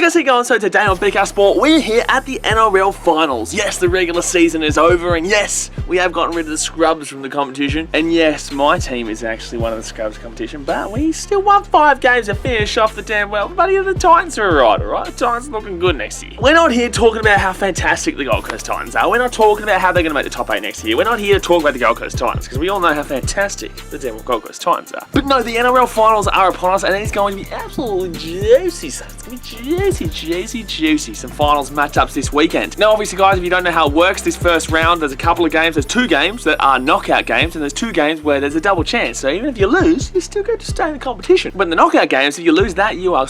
guys, how you going? So today on BKRsport, we're here at the NRL Finals. Yes, the regular season is over, and yes, we have gotten rid of the scrubs from the competition. And yes, my team is actually one of the scrubs competition, but we still won 5 games to finish off the damn well. But the Titans are alright? The Titans are looking good next year. We're not here talking about how fantastic the Gold Coast Titans are. We're not talking about how they're going to make the top 8 next year. We're not here to talk about the Gold Coast Titans, because we all know how fantastic the damn Gold Coast Titans are. But no, the NRL Finals are upon us, and it's going to be absolutely juicy. So it's going to be juicy. Some finals matchups this weekend. Now, obviously, guys, if you don't know how it works, this first round, there's a couple of games. There's 2 games that are knockout games, and there's 2 games where there's a double chance. So even if you lose, you're still going to stay in the competition. But in the knockout games, if you lose that, you are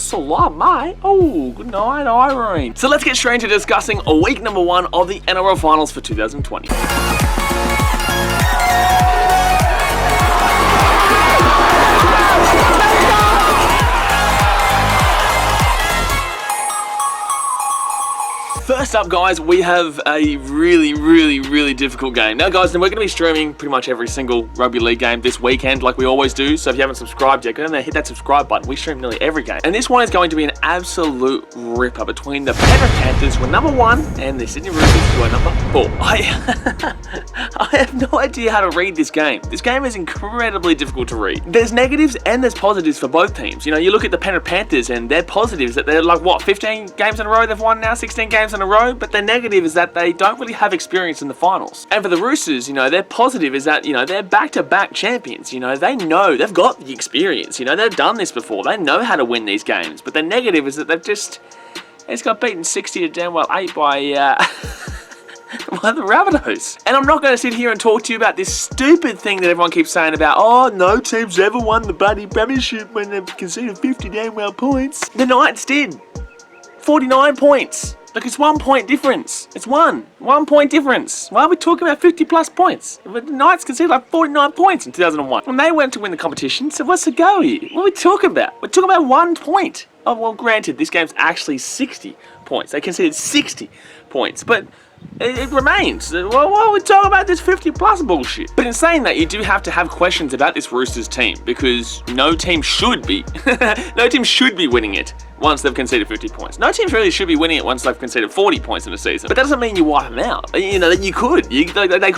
mate. Oh, good night, Irene. So let's get straight into discussing week number 1 of the NRL Finals for 2020. First up, guys, we have a really difficult game. Now, guys, we're going to be streaming pretty much every single rugby league game this weekend, like we always do. So if you haven't subscribed yet, go down there, hit that subscribe button. We stream nearly every game. And this one is going to be an absolute ripper between the Penrith Panthers, who are number 1, and the Sydney Roosters, who are number 4. I have no idea how to read this game. This game is incredibly difficult to read. There's negatives and there's positives for both teams. You know, you look at the Penrith Panthers, and their positives that they're like, what, 15 games in a row they've won now, 16 games in a row, but their negative is that they don't really have experience in the finals. And for the Roosters, you know, their positive is that, you know, they're back-to-back champions. You know, they know, they've got the experience. You know, they've done this before. They know how to win these games. But their negative is that they just got beaten 60 to damn well 8 by the Rabbitohs. And I'm not going to sit here and talk to you about this stupid thing that everyone keeps saying about, oh, no team's ever won the bloody premiership when they've conceded 50 damn well points. The Knights did. 49 points. Look, it's 1 point difference. It's 1 point difference. Why are we talking about 50 plus points? The Knights conceded like 49 points in 2001. When they went to win the competition, so what's the go here? What are we talking about? We're talking about 1 point. Oh, well, granted, this game's actually 60 points. They conceded 60 points, but it remains. Well, why are we talking about this 50 plus bullshit? But in saying that, you do have to have questions about this Roosters team, because no team should be winning it once they've conceded 50 points. No teams really should be winning it once they've conceded 40 points in a season. But that doesn't mean you wipe them out. You know, you could. They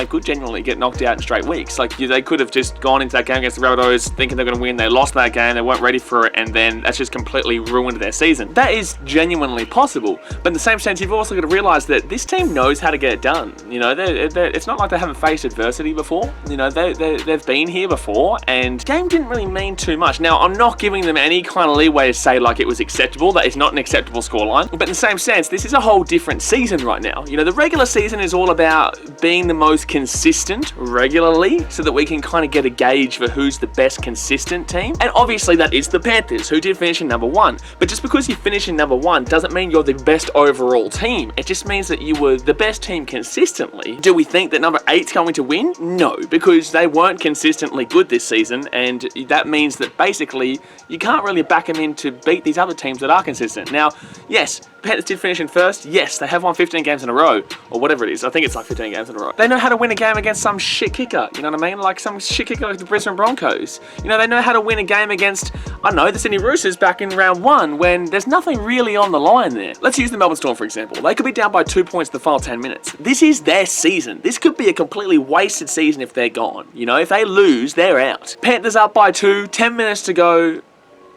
could genuinely get knocked out in straight weeks. Like, they could have just gone into that game against the Rabbitohs thinking they're going to win. They lost that game. They weren't ready for it. And then that's just completely ruined their season. That is genuinely possible. But in the same sense, you've also got to realize that this team knows how to get it done. You know, it's not like they haven't faced adversity before. You know, they've been here before. And game didn't really mean too much. Now, I'm not giving them any kind of leeway to say, like, it was acceptable. That is not an acceptable scoreline. But in the same sense, this is a whole different season right now. You know, the regular season is all about being the most consistent regularly, so that we can kind of get a gauge for who's the best consistent team. And obviously that is the Panthers, who did finish in number 1. But just because you finish in number 1 doesn't mean you're the best overall team. It just means that you were the best team consistently. Do we think that number 8's going to win? No, because they weren't consistently good this season, and that means that basically you can't really back them in to beat these other teams that are consistent. Now, yes, Panthers did finish in first. Yes, they have won 15 games in a row, or whatever it is. I think it's like 15 games in a row. They know how to win a game against some shit kicker, you know what I mean? Like some shit kicker like the Brisbane Broncos. You know, they know how to win a game against, I don't know, the Sydney Roosters back in round 1 when there's nothing really on the line there. Let's use the Melbourne Storm, for example. They could be down by 2 points in the final 10 minutes. This is their season. This could be a completely wasted season if they're gone. You know, if they lose, they're out. Panthers up by 2, 10 minutes to go.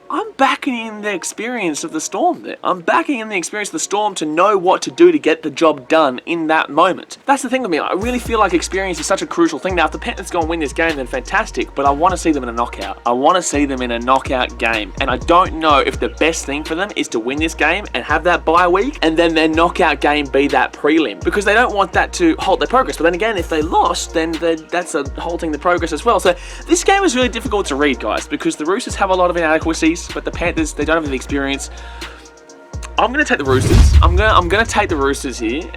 I'm backing in the experience of the Storm there. I'm backing in the experience of the Storm to know what to do to get the job done in that moment. That's the thing with me. I really feel like experience is such a crucial thing. Now, if the Panthers go and win this game, then fantastic, but I want to see them in a knockout. I want to see them in a knockout game. And I don't know if the best thing for them is to win this game and have that bye week, and then their knockout game be that prelim, because they don't want that to halt their progress. But then again, if they lost, then that's halting the progress as well. So this game is really difficult to read, guys, because the Roosters have a lot of inadequacies, but the Panthers, they don't have the experience. I'm going to take the Roosters. I'm going to take the Roosters here.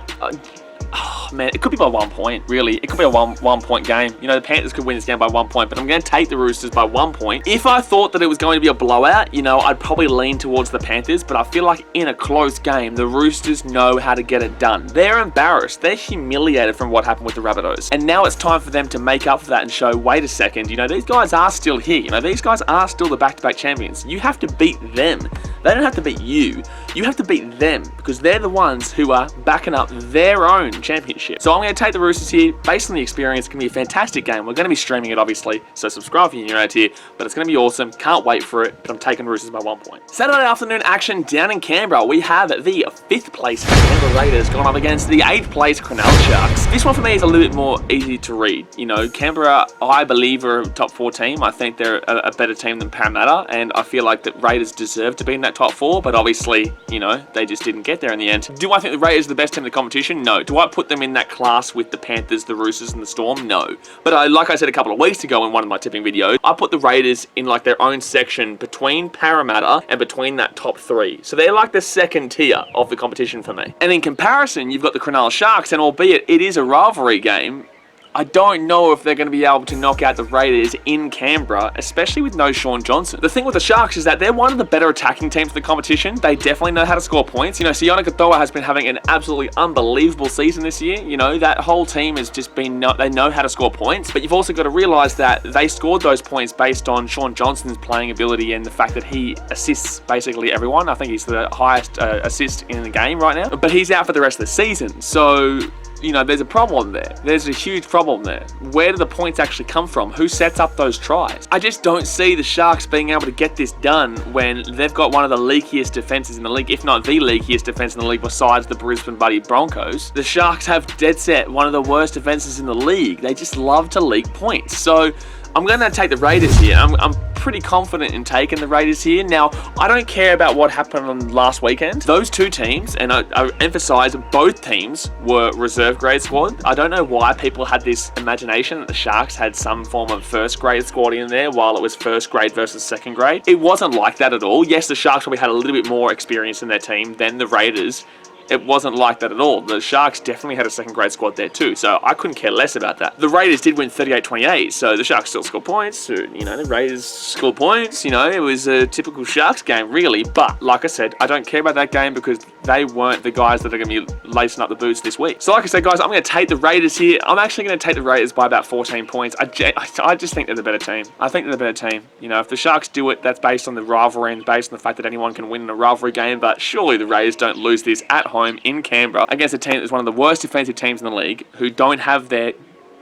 Oh, man, it could be by 1 point, really. It could be a one point game. You know, the Panthers could win this game by 1 point, but I'm going to take the Roosters by 1 point. If I thought that it was going to be a blowout, you know, I'd probably lean towards the Panthers, but I feel like in a close game, the Roosters know how to get it done. They're embarrassed. They're humiliated from what happened with the Rabbitohs. And now it's time for them to make up for that and show, wait a second, you know, these guys are still here. You know, these guys are still the back-to-back champions. You have to beat them They don't have to beat you. You have to beat them because they're the ones who are backing up their own championship. So I'm going to take the Roosters here. Based on the experience, it's going to be a fantastic game. We're going to be streaming it, obviously, so subscribe if you're new around here. But it's going to be awesome. Can't wait for it. But I'm taking Roosters by 1 point. Saturday afternoon action down in Canberra. We have the 5th place Canberra Raiders going up against the 8th place Cronulla Sharks. This one for me is a little bit more easy to read. You know, Canberra, I believe, are a top 4 team. I think they're a better team than Parramatta, and I feel like that Raiders deserve to be in that top 4, but obviously, you know, they just didn't get there in the end. Do I think the Raiders are the best team in the competition? No. Do I put them in that class with the Panthers, the Roosters, and the Storm? No. But like I said a couple of weeks ago in one of my tipping videos, I put the Raiders in like their own section between Parramatta and between that top 3. So they're like the second tier of the competition for me. And in comparison, you've got the Cronulla Sharks, and albeit it is a rivalry game, I don't know if they're going to be able to knock out the Raiders in Canberra, especially with no Shaun Johnson. The thing with the Sharks is that they're one of the better attacking teams in the competition. They definitely know how to score points. You know, Sione Katoa has been having an absolutely unbelievable season this year. You know, that whole team has just been, they know how to score points. But you've also got to realise that they scored those points based on Shaun Johnson's playing ability and the fact that he assists basically everyone. I think he's the highest assist in the game right now. But he's out for the rest of the season. So, you know, there's a problem there. There's a huge problem there. Where do the points actually come from? Who sets up those tries? I just don't see the Sharks being able to get this done when they've got one of the leakiest defenses in the league, if not the leakiest defense in the league besides the Brisbane Buddy Broncos. The Sharks have dead set one of the worst defenses in the league. They just love to leak points. So I'm going to take the Raiders here. I'm pretty confident in taking the Raiders here. Now, I don't care about what happened on last weekend. Those two teams, and I emphasize both teams were reserve grade squad. I don't know why people had this imagination that the Sharks had some form of first grade squad in there while it was first grade versus second grade. It wasn't like that at all. Yes, the Sharks probably had a little bit more experience in their team than the Raiders. It wasn't like that at all. The Sharks definitely had a second grade squad there too, so I couldn't care less about that. The Raiders did win 38-28, so the Sharks still scored points. You know, the Raiders scored points. You know, it was a typical Sharks game, really. But like I said, I don't care about that game because they weren't the guys that are going to be lacing up the boots this week. So like I said, guys, I'm going to take the Raiders here. I'm actually going to take the Raiders by about 14 points. I just think they're the better team. I think they're the better team. You know, if the Sharks do it, that's based on the rivalry and based on the fact that anyone can win in a rivalry game. But surely the Raiders don't lose this at home in Canberra against a team that's one of the worst defensive teams in the league who don't have their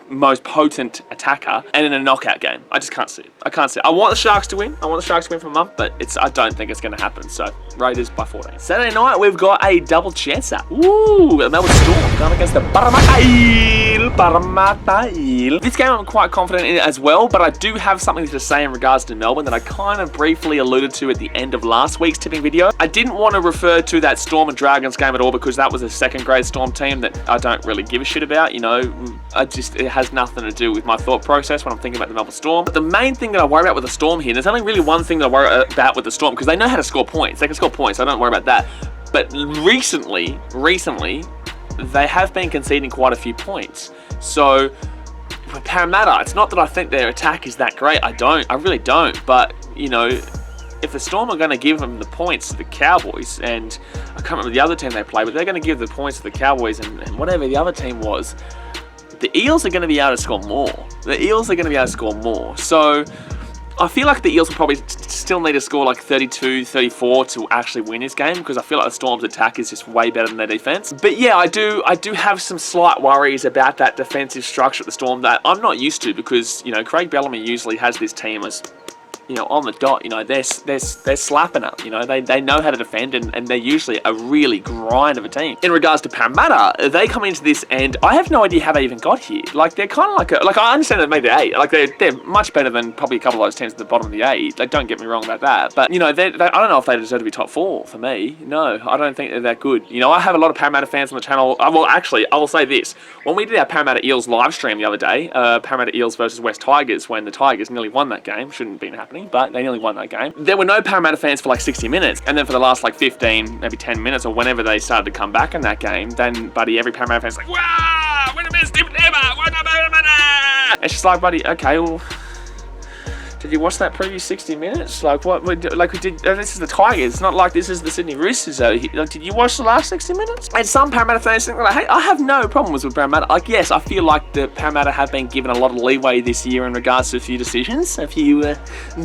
most potent attacker and in a knockout game. I just can't see it. I can't see it. I want the Sharks to win. I want the Sharks to win for a month, but I don't think it's going to happen. So Raiders by 14. Saturday night, we've got a double chancer. Ooh, the Melbourne Storm going against the Parramatta Eel. This game I'm quite confident in as well, but I do have something to say in regards to Melbourne that I kind of briefly alluded to at the end of last week's tipping video. I didn't want to refer to that Storm and Dragons game at all because that was a second grade Storm team that I don't really give a shit about. You know, it has nothing to do with my thought process when I'm thinking about the Melbourne Storm. But the main thing that I worry about with the Storm here, and there's only really one thing that I worry about with the Storm, because they know how to score points. They can score points, so I don't worry about that. But recently, they have been conceding quite a few points. So, with Parramatta, it's not that I think their attack is that great. I really don't. But, you know, if the Storm are going to give them the points to the Cowboys, and I can't remember the other team they played, but they're going to give the points to the Cowboys and whatever the other team was, the Eels are going to be able to score more. The Eels are going to be able to score more. So I feel like the Eels will probably still need to score like 32, 34 to actually win this game because I feel like the Storm's attack is just way better than their defense. But yeah, I do have some slight worries about that defensive structure at the Storm that I'm not used to because, you know, Craig Bellamy usually has this team as, you know, on the dot. You know, they're slapping up. You know, they know how to defend and they're usually a really grind of a team. In regards to Parramatta, they come into this and I have no idea how they even got here. Like they're kind of like I understand they made the 8. Like they're much better than probably a couple of those teams at the bottom of the 8. Like don't get me wrong about that. But you know, I don't know if they deserve to be top 4 for me. No, I don't think they're that good. You know, I have a lot of Parramatta fans on the channel. Well, actually, I will say this: when we did our Parramatta Eels live stream the other day, Parramatta Eels versus West Tigers, when the Tigers nearly won that game, shouldn't have been happening. But they nearly won that game. There were no Parramatta fans for like 60 minutes. And then for the last like 15, maybe 10 minutes or whenever they started to come back in that game, then, buddy, every Parramatta fan's like, wow, we're the best team ever. It's just like, buddy, okay, well, Did you watch that previous 60 minutes? Like, this is the Tigers. It's not like this is the Sydney Roosters. Like, did you watch the last 60 minutes? And some Parramatta fans think, like, hey, I have no problems with Parramatta. Like, yes, I feel like the Parramatta have been given a lot of leeway this year in regards to a few decisions, a few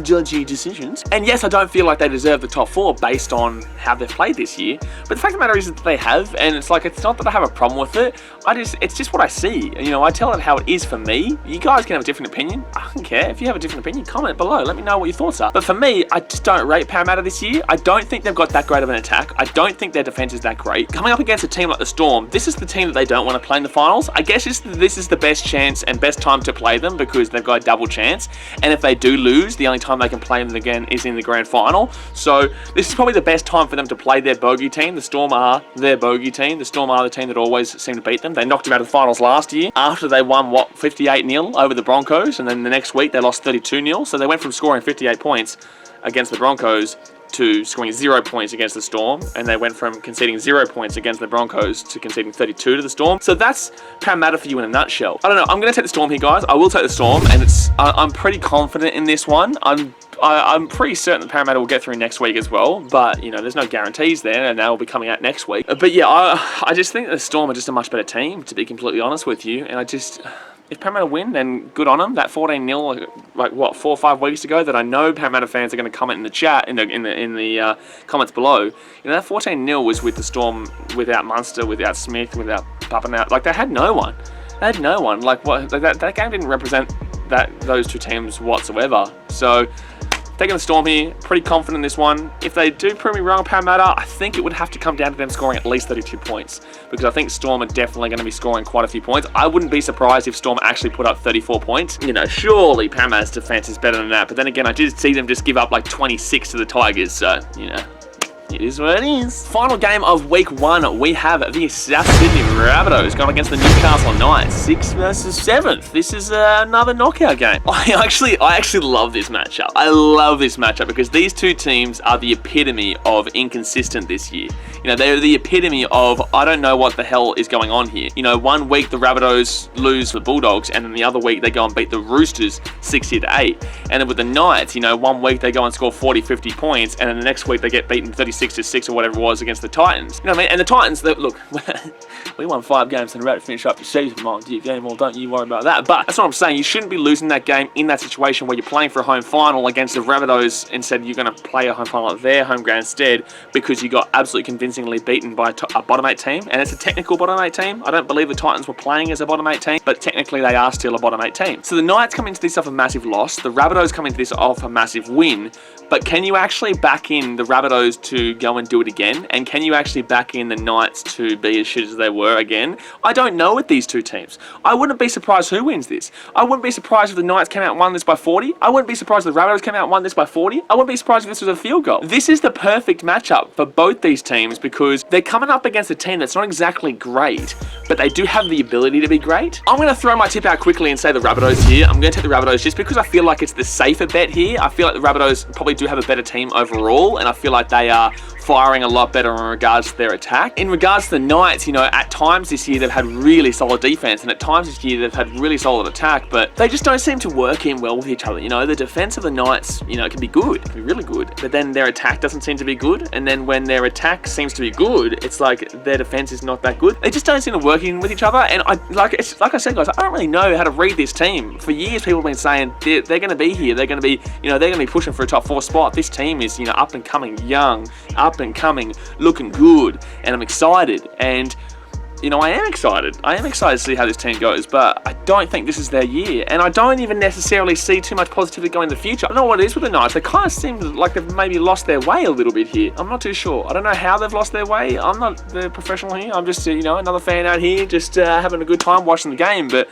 judgy decisions. And yes, I don't feel like they deserve the top 4 based on how they've played this year. But the fact of the matter is that they have, and it's like, it's not that I have a problem with it. It's just what I see. You know, I tell it how it is for me. You guys can have a different opinion. I don't care. If you have a different opinion, comment below. Let me know what your thoughts are. But for me, I just don't rate Parramatta this year. I don't think they've got that great of an attack. I don't think their defense is that great. Coming up against a team like the Storm, this is the team that they don't want to play in the finals. I guess this is the best chance and best time to play them because they've got a double chance. And if they do lose, the only time they can play them again is in the grand final. So this is probably the best time for them to play their bogey team. The Storm are their bogey team. The Storm are the team that always seem to beat them. They knocked them out of the finals last year after they won, 58-0 over the Broncos. And then the next week they lost 32-0. So they went from scoring 58 points against the Broncos to scoring 0 points against the Storm, and they went from conceding 0 points against the Broncos to conceding 32 to the Storm. So that's Parramatta for you in a nutshell. I don't know, I'm going to take the Storm here, guys. I will take the Storm, and I'm pretty confident in this one. I'm pretty certain that Parramatta will get through next week as well, but, you know, there's no guarantees there, and they'll be coming out next week. But yeah, I just think that the Storm are just a much better team, to be completely honest with you, and if Parramatta win, then good on them. That 14-0, like what, 4 or 5 weeks ago, that I know Parramatta fans are going to comment in the chat, in the comments below. You know, that 14-0 was with the Storm, without Munster, without Smith, without Pappenau. Like, they had no one. They had no one. Like, what? Like, that game didn't represent those two teams whatsoever. So, taking the Storm here, pretty confident in this one. If they do prove me wrong, Parramatta, I think it would have to come down to them scoring at least 32 points. Because I think Storm are definitely going to be scoring quite a few points. I wouldn't be surprised if Storm actually put up 34 points. You know, surely Parramatta's defense is better than that. But then again, I did see them just give up like 26 to the Tigers. So, you know, it is what it is. Final game of week 1, we have the South Sydney Rabbitohs going against the Newcastle Knights, 6th versus 7th. This is another knockout game. I actually love this matchup. I love this matchup because these two teams are the epitome of inconsistent this year. You know, they're the epitome of, I don't know what the hell is going on here. You know, one week the Rabbitohs lose to the Bulldogs, and then the other week they go and beat the Roosters 60-8. And then with the Knights, you know, one week they go and score 40, 50 points, and then the next week they get beaten 36-6 or whatever it was against the Titans. You know what I mean? And the Titans, look, we won 5 games in a row to finish up the season, mind you. Well, don't you worry about that. But that's what I'm saying. You shouldn't be losing that game in that situation where you're playing for a home final against the Rabbitohs. Instead, you're going to play a home final at their home ground instead because you got absolutely convincingly beaten by a bottom 8 team. And it's a technical bottom 8 team. I don't believe the Titans were playing as a bottom 8 team, but technically they are still a bottom 8 team. So the Knights come into this off a massive loss. The Rabbitohs come into this off a massive win. But can you actually back in the Rabbitohs to go and do it again? And can you actually back in the Knights to be as shit as they were again? I don't know with these two teams. I wouldn't be surprised who wins this. I wouldn't be surprised if the Knights came out and won this by 40. I wouldn't be surprised if the Rabbitohs came out and won this by 40. I wouldn't be surprised if this was a field goal. This is the perfect matchup for both these teams because they're coming up against a team that's not exactly great, but they do have the ability to be great. I'm going to throw my tip out quickly and say the Rabbitohs here. I'm going to take the Rabbitohs just because I feel like it's the safer bet here. I feel like the Rabbitohs probably do have a better team overall, and I feel like they are firing a lot better in regards to their attack. In regards to the Knights, you know, at times this year they've had really solid defense, and at times this year they've had really solid attack, but they just don't seem to work in well with each other. You know, the defense of the Knights, you know, it can be good, it can be really good, but then their attack doesn't seem to be good, and then when their attack seems to be good, it's like their defense is not that good. They just don't seem to work in with each other, and like I said, guys, I don't really know how to read this team. For years, people have been saying they're going to be here, they're going to be, you know, they're going to be pushing for a top 4 spot. This team is, you know, up and coming, young, up and coming, looking good, and I'm excited, and you know, I am excited to see how this team goes, but I don't think this is their year, and I don't even necessarily see too much positivity going in the future. I don't know what it is with the Knights. They kind of seem like they've maybe lost their way a little bit here. I'm not too sure. I don't know how they've lost their way. I'm not the professional here. I'm just, you know, another fan out here just having a good time watching the game, but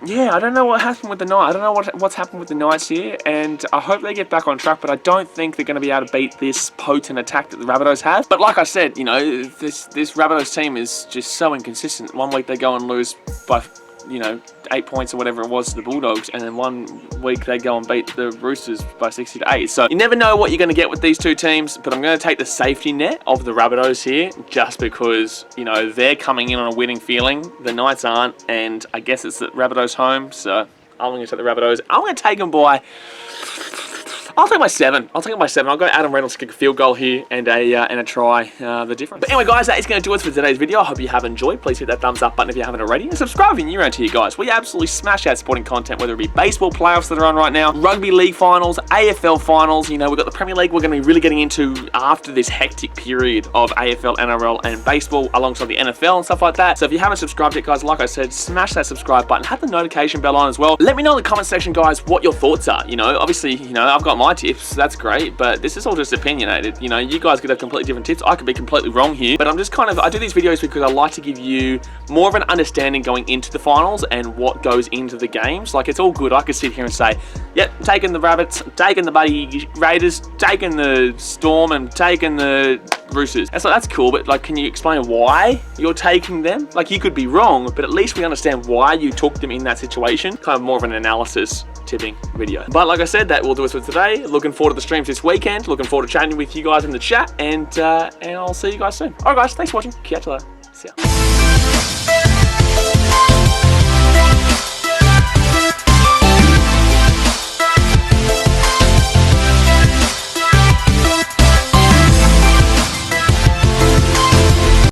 yeah, I don't know what happened with the Knights. I don't know what's happened with the Knights here, and I hope they get back on track, but I don't think they're going to be able to beat this potent attack that the Rabbitohs have. But like I said, you know, this Rabbitohs team is just so inconsistent. One week they go and lose by, you know, 8 points or whatever it was to the Bulldogs, and then one week they go and beat the Roosters by 60-8. So you never know what you're going to get with these two teams, but I'm going to take the safety net of the Rabbitohs here just because, you know, they're coming in on a winning feeling. The Knights aren't, and I guess it's the Rabbitohs home, so I'm going to take the Rabbitohs. I'm going to take them by... I'll take my 7. I'll take it by 7. I'll go Adam Reynolds to kick a field goal here and a try, the difference. But anyway, guys, that is going to do it for today's video. I hope you have enjoyed. Please hit that thumbs up button if you haven't already. And subscribe if you're new around here, guys. We absolutely smash out sporting content, whether it be baseball playoffs that are on right now, rugby league finals, AFL finals. You know, we've got the Premier League we're going to be really getting into after this hectic period of AFL, NRL, and baseball alongside the NFL and stuff like that. So if you haven't subscribed yet, guys, like I said, smash that subscribe button. Have the notification bell on as well. Let me know in the comment section, guys, what your thoughts are. You know, obviously, you know, I've got my tips. That's great, but this is all just opinionated. You know, you guys could have completely different tips. I could be completely wrong here, but I'm just kind of, I do these videos because I like to give you more of an understanding going into the finals and what goes into the games. Like, it's all good. I could sit here and say, yep, taking the Rabbits, taking the Buddy Raiders, taking the Storm, and taking the Roosters. And so that's cool, but like, can you explain why you're taking them? Like, you could be wrong, but at least we understand why you took them in that situation. Kind of more of an analysis tipping video. But like I said, that will do it for today. Looking forward to the streams this weekend. Looking forward to chatting with you guys in the chat, and I'll see you guys soon. Alright guys, thanks for watching. Catch you later. See ya.